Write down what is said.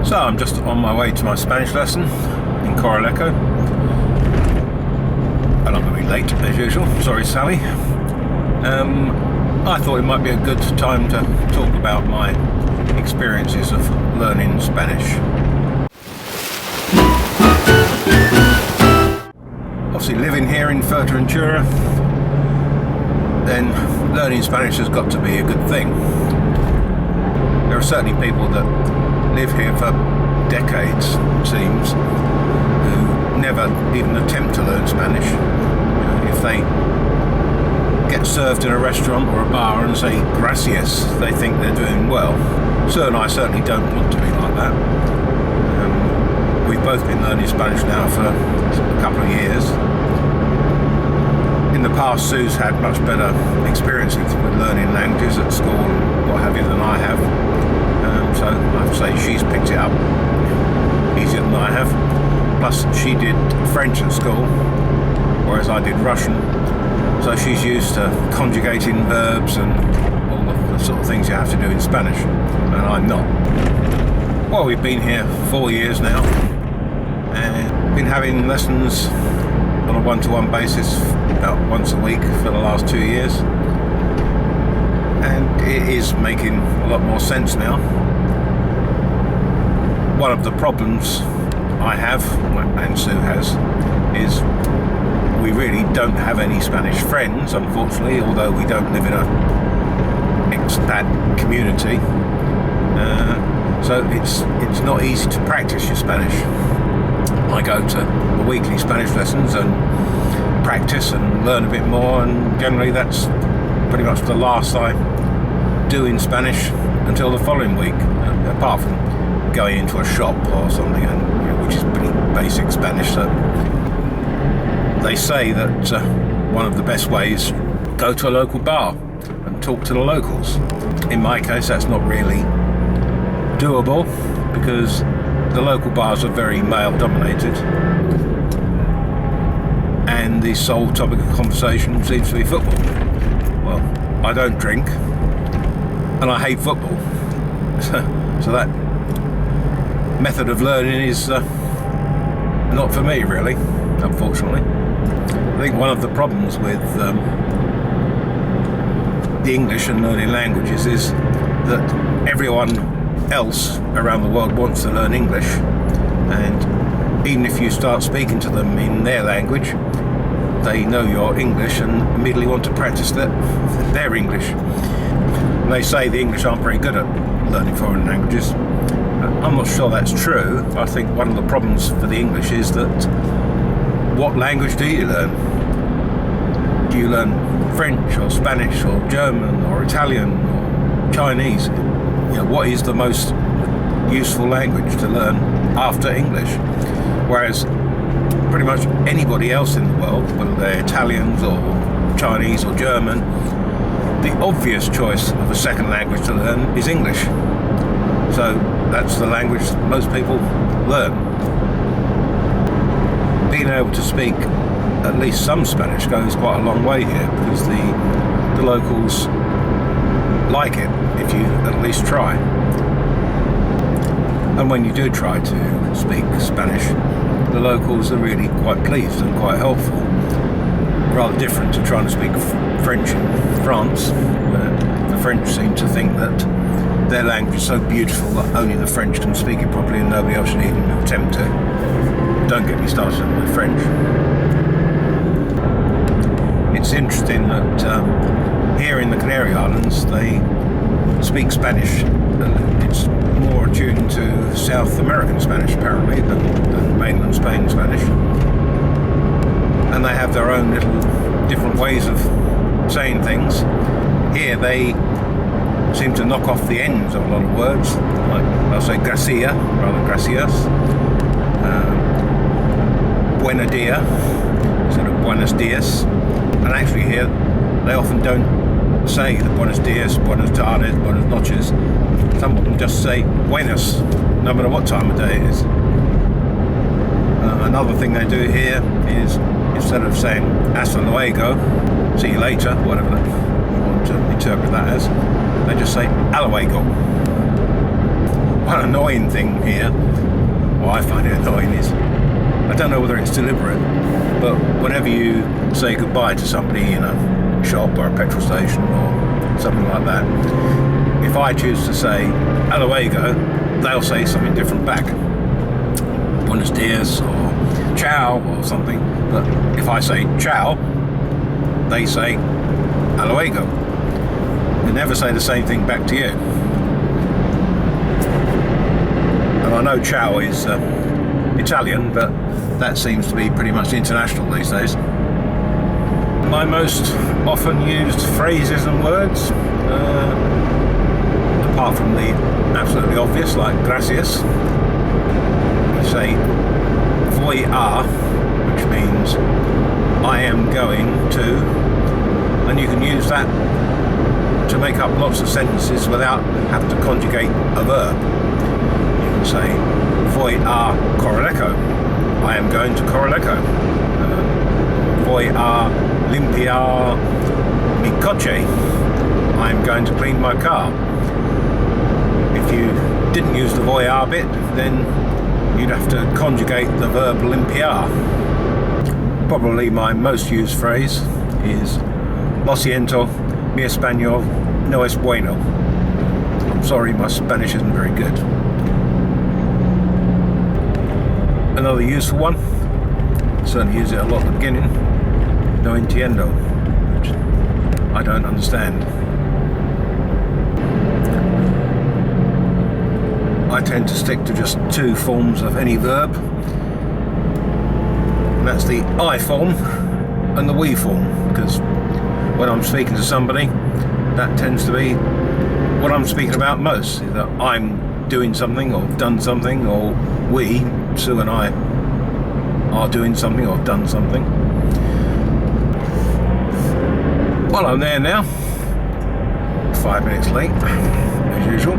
So I'm just on my way to my Spanish lesson in Coralejo, and I'm going to be late as usual. Sorry, Sally. I thought it might be a good time to talk about my experiences of learning Spanish. Obviously, living here in Fuerteventura, then learning Spanish has got to be a good thing. There are certainly people that live here for decades, it seems, who never even attempt to learn Spanish. If they get served in a restaurant or a bar and say gracias, they think they're doing well. Sue and I certainly don't want to be like that. We've both been learning Spanish now for a couple of years. In the past, Sue's had much better experiences with learning languages at school and what have you than I have. So I have to say she's picked it up easier than I have. Plus she did French at school, whereas I did Russian. So she's used to conjugating verbs and all the sort of things you have to do in Spanish, and I'm not. Well, we've been here 4 years now, and been having lessons on a one-to-one basis about once a week for the last 2 years. And it is making a lot more sense now. One of the problems I have, and Sue has, is we really don't have any Spanish friends, unfortunately, although we don't live in a expat community. So it's not easy to practice your Spanish. I go to the weekly Spanish lessons and practice and learn a bit more, and generally that's pretty much the last I do in Spanish until the following week, apart from going into a shop or something, and which is pretty basic Spanish. So they say that one of the best ways, go to a local bar and talk to the locals. In my case, that's not really doable because the local bars are very male dominated, and the sole topic of conversation seems to be football. Well, I don't drink and I hate football, so that method of learning is not for me, really, unfortunately. I think one of the problems with the English and learning languages is that everyone else around the world wants to learn English, and even if you start speaking to them in their language, they know you're English and immediately want to practice their English. And they say the English aren't very good at learning foreign languages. I'm not sure that's true. I think one of the problems for the English is that what language do you learn? Do you learn French or Spanish or German or Italian or Chinese? What is the most useful language to learn after English? Whereas pretty much anybody else in the world, whether they're Italians or Chinese or German, the obvious choice of a second language to learn is English. So that's the language most people learn. Being able to speak at least some Spanish goes quite a long way here, because the locals like it if you at least try. And when you do try to speak Spanish, the locals are really quite pleased and quite helpful. Rather different to trying to speak French in France, where the French seem to think that their language is so beautiful that only the French can speak it properly and nobody else should even attempt to. Don't get me started on the French. It's interesting that here in the Canary Islands they speak Spanish. It's more attuned to South American Spanish apparently than mainland Spain Spanish. And they have their own little different ways of saying things. Here they seem to knock off the ends of a lot of words, like they'll say gracia rather than gracias, buena dia instead of buenos dias, and actually here they often don't say the buenos dias, buenas tardes, buenas noches. Some of them just say buenas, no matter what time of day it is. Another thing they do here is, instead of saying hasta luego, see you later, whatever you want to interpret that as, they just say a luego. one annoying thing here, or I find it annoying, is I don't know whether it's deliberate, but whenever you say goodbye to somebody in a shop or a petrol station or something like that, if I choose to say "hasta luego," they'll say something different back, "buenos dias" or "ciao" or something. But if I say "ciao," they say "hasta luego." They never say the same thing back to you. And I know "ciao" is Italian, but that seems to be pretty much international these days. My most often used phrases and words, apart from the absolutely obvious like gracias, you say voy a, which means I am going to, and you can use that to make up lots of sentences without having to conjugate a verb. You can say voy a Coraleco, I am going to Coraleco. Voy a limpiar mi coche, I am going to clean my car. If you didn't use the voy a bit, then you'd have to conjugate the verb limpiar. Probably my most used phrase is "Lo siento, mi español no es bueno." I'm sorry, my Spanish isn't very good. Another useful one, certainly use it a lot at the beginning, "no entiendo," which I don't understand. I tend to stick to just two forms of any verb, and that's the I form and the we form, because when I'm speaking to somebody, that tends to be what I'm speaking about most. Either I'm doing something or done something, or we, Sue and I, are doing something or done something. Well, I'm there now, 5 minutes late, as usual.